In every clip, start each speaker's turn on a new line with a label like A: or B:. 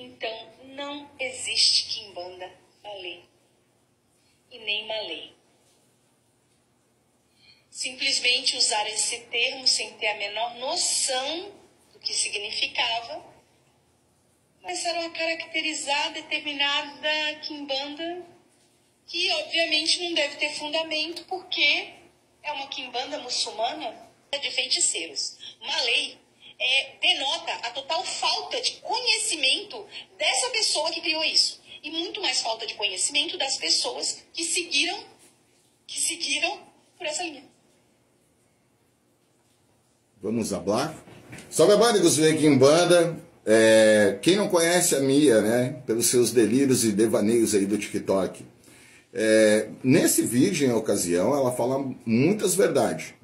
A: Então, não existe quimbanda malê e nem malê. Simplesmente usar esse termo sem ter a menor noção do que significava, começaram a caracterizar determinada quimbanda que obviamente não deve ter fundamento, porque é uma quimbanda muçulmana de feiticeiros. Malê denota a total falta de conhecimento dessa pessoa que criou isso. E muito mais falta de conhecimento das pessoas que seguiram por essa linha.
B: Vamos hablar? Salve, amigos do Quimbanda. Quem não conhece a Mia, né, pelos seus delírios e devaneios aí do TikTok, nesse vídeo, em ocasião, ela fala muitas verdades.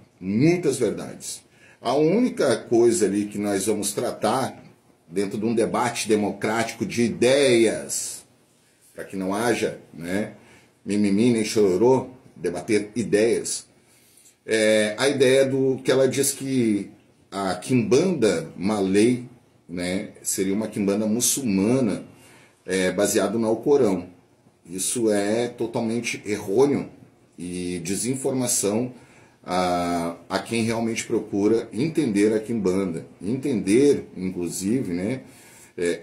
B: A única coisa ali que nós vamos tratar dentro de um debate democrático de ideias, para que não haja, né, mimimi nem chororô, debater ideias, a ideia do que ela diz que a quimbanda malê, né, seria uma quimbanda muçulmana baseado no Alcorão. Isso é totalmente errôneo e desinformação a quem realmente procura entender a quimbanda, entender, inclusive, né,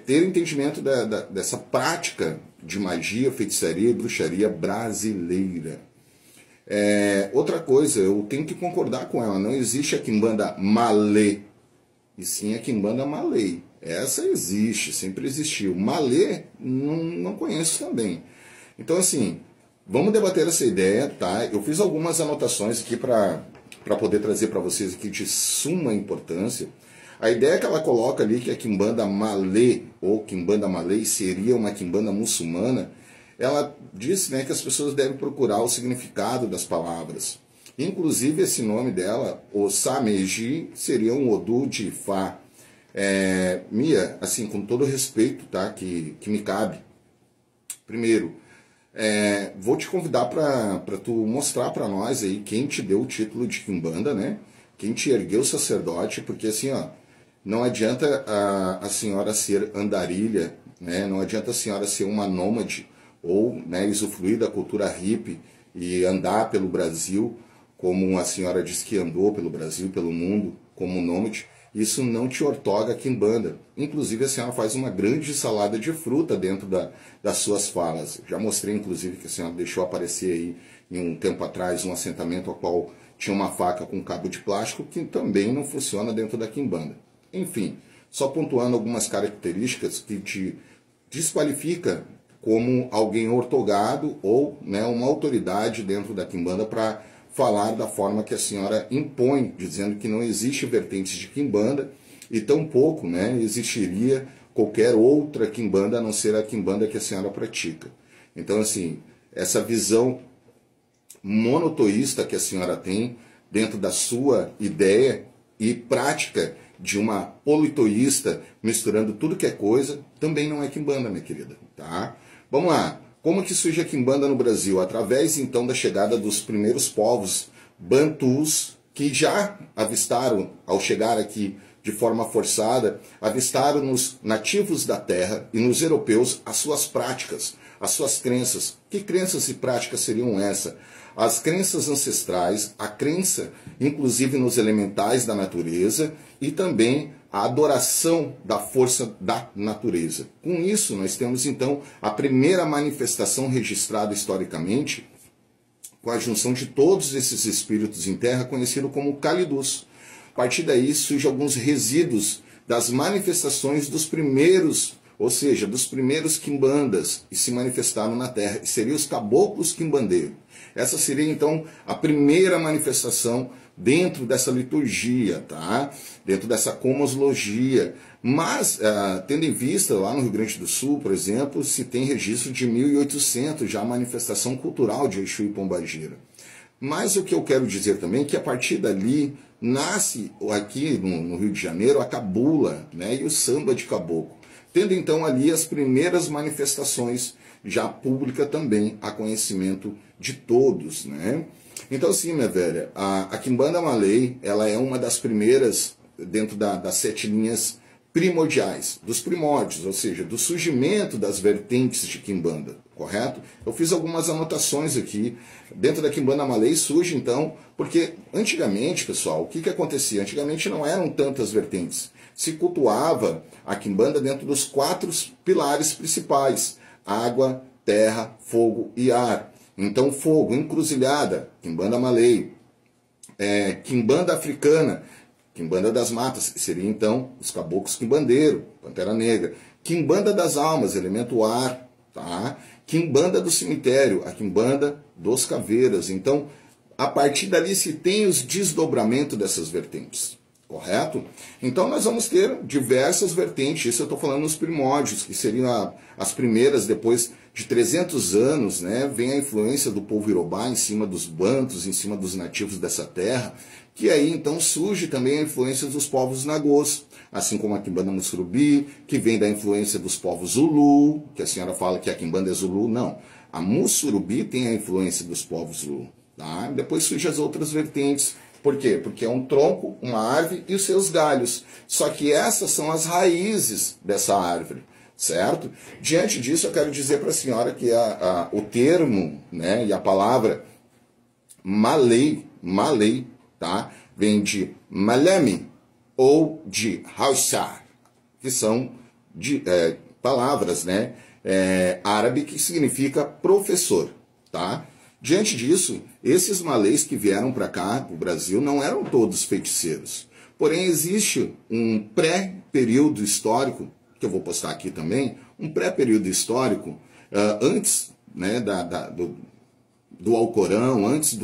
B: ter entendimento dessa prática de magia, feitiçaria e bruxaria brasileira. Outra coisa, eu tenho que concordar com ela, não existe a quimbanda malê, e sim a quimbanda malê. Essa existe, sempre existiu. Malê, não conheço também. Então, assim, vamos debater essa ideia, tá? Eu fiz algumas anotações aqui para poder trazer para vocês aqui de suma importância. A ideia que ela coloca ali, que a quimbanda malê, ou quimbanda malê, seria uma quimbanda muçulmana, ela disse, né, que as pessoas devem procurar o significado das palavras. Inclusive, esse nome dela, Osameji, seria um Odu de Ifá. Mia, assim, com todo o respeito, tá, que me cabe. Primeiro, vou te convidar para tu mostrar para nós aí quem te deu o título de quimbanda, né? Quem te ergueu sacerdote, porque assim, ó, não adianta a senhora ser andarilha, né? Não adianta a senhora ser uma nômade, ou, né, usufruir da cultura hippie e andar pelo Brasil, como a senhora diz que andou pelo Brasil, pelo mundo, como nômade. Isso não te ortoga a quimbanda. Inclusive, a senhora faz uma grande salada de fruta dentro das suas falas. Já mostrei, inclusive, que a senhora deixou aparecer aí, em um tempo atrás, um assentamento ao qual tinha uma faca com cabo de plástico, que também não funciona dentro da quimbanda. Enfim, só pontuando algumas características que te desqualifica como alguém ortogado ou, né, uma autoridade dentro da quimbanda para falar da forma que a senhora impõe, dizendo que não existe vertentes de quimbanda e tampouco, né, existiria qualquer outra quimbanda a não ser a quimbanda que a senhora pratica. Então, assim, essa visão monoteísta que a senhora tem dentro da sua ideia e prática de uma politeísta misturando tudo que é coisa, também não é quimbanda, minha querida, tá? Vamos lá. Como que surge a quimbanda no Brasil? Através, então, da chegada dos primeiros povos bantus, que já avistaram, ao chegar aqui de forma forçada, avistaram nos nativos da terra e nos europeus as suas práticas, as suas crenças. Que crenças e práticas seriam essas? As crenças ancestrais, a crença, inclusive, nos elementais da natureza e também a adoração da força da natureza. Com isso, nós temos, então, a primeira manifestação registrada historicamente, com a junção de todos esses espíritos em terra, conhecido como Calidus. A partir daí, surgem alguns resíduos das manifestações dos primeiros, ou seja, dos primeiros quimbandas que se manifestaram na terra, e seriam os caboclos quimbandeiros. Essa seria, então, a primeira manifestação dentro dessa liturgia, tá? Dentro dessa cosmologia. Mas, tendo em vista, lá no Rio Grande do Sul, por exemplo, se tem registro de 1800, já a manifestação cultural de Exu e Pombagira. Mas o que eu quero dizer também é que a partir dali nasce aqui no Rio de Janeiro a cabula, né, e o samba de caboclo. Tendo então ali as primeiras manifestações já pública também a conhecimento de todos, né? Então, assim, minha velha, a quimbanda malê, ela é uma das primeiras dentro das 7 linhas primordiais, dos primórdios, ou seja, do surgimento das vertentes de Quimbanda, correto? Eu fiz algumas anotações aqui. Dentro da Quimbanda Malay surge então, porque antigamente, pessoal, o que acontecia? Antigamente não eram tantas vertentes. Se cultuava a Quimbanda dentro dos 4 pilares principais: água, terra, fogo e ar. Então, fogo, encruzilhada, Quimbanda Malay. Quimbanda africana, Quimbanda das matas, que seria então os caboclos quimbandeiro, Pantera Negra. Quimbanda das almas, elemento ar, tá? Quimbanda do cemitério, a Quimbanda dos caveiras. Então, a partir dali se tem os desdobramentos dessas vertentes, correto? Então, nós vamos ter diversas vertentes. Isso eu estou falando nos primórdios, que seriam as primeiras. Depois de 300 anos, né, vem a influência do povo Iorubá em cima dos bantos, em cima dos nativos dessa terra, que aí então surge também a influência dos povos nagôs, assim como a Quimbanda Mussurubi, que vem da influência dos povos Zulu, que a senhora fala que a Quimbanda é Zulu, não. A Mussurubi tem a influência dos povos Zulu, tá? Depois surgem as outras vertentes. Por quê? Porque é um tronco, uma árvore e os seus galhos. Só que essas são as raízes dessa árvore, certo? Diante disso, eu quero dizer para a senhora que o termo, né, e a palavra Malay, tá, vem de Malemi ou de Hausa, que são palavras, né, árabe que significa professor, tá? Diante disso, esses malês que vieram para cá, para o Brasil, não eram todos feiticeiros. Porém, existe um pré-período histórico, que eu vou postar aqui também, um pré-período histórico, antes, né, do Alcorão, antes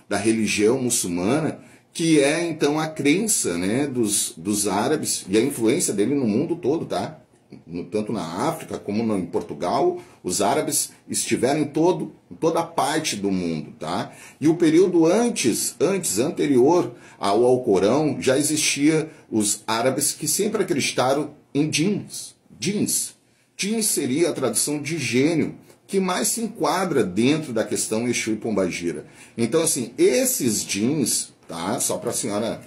B: da religião muçulmana, que é então a crença, né, dos árabes e a influência dele no mundo todo, tá? Tanto na África como em Portugal, os árabes estiveram em toda parte do mundo, tá? E o período anterior ao Alcorão, já existia os árabes que sempre acreditaram em djinns. Djinns seria a tradução de gênio, que mais se enquadra dentro da questão Exu e Pombagira. Então, assim, esses djinns, tá? Só para a senhora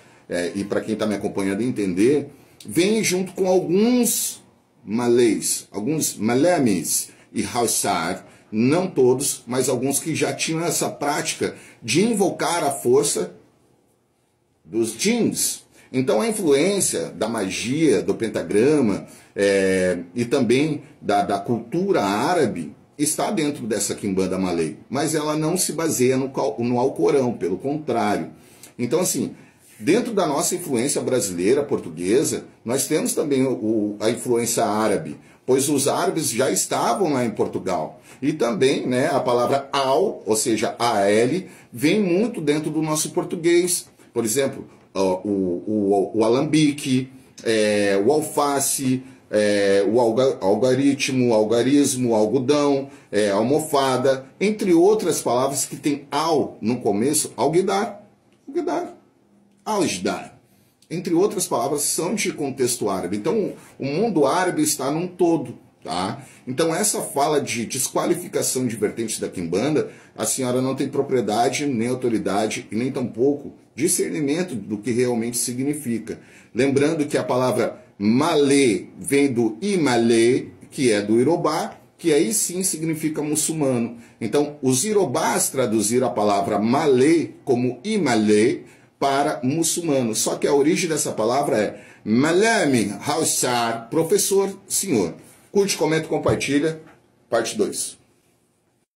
B: e para quem está me acompanhando entender, vêm junto com alguns malês, alguns malemis e hausar, não todos, mas alguns que já tinham essa prática de invocar a força dos djinns. Então a influência da magia, do pentagrama e também da cultura árabe está dentro dessa Quimbanda Malay, mas ela não se baseia no Alcorão, pelo contrário. Então, assim, dentro da nossa influência brasileira, portuguesa, nós temos também a influência árabe, pois os árabes já estavam lá em Portugal. E também, né, a palavra al, ou seja, al, vem muito dentro do nosso português. Por exemplo, o alambique, o alface, o algarismo, o algodão, almofada, entre outras palavras que tem al no começo, alguidar, Al-Jdar, entre outras palavras, são de contexto árabe. Então, o mundo árabe está num todo, tá? Então, essa fala de desqualificação de vertentes da Quimbanda, a senhora não tem propriedade, nem autoridade e nem tampouco discernimento do que realmente significa. Lembrando que a palavra Malê vem do Imalê, que é do Iorubá, que aí sim significa muçulmano. Então, os Iorubás traduziram a palavra Malê como Imalê para muçulmano. Só que a origem dessa palavra é Malami Hausar, professor, senhor. Curte, comenta, compartilha. Parte 2.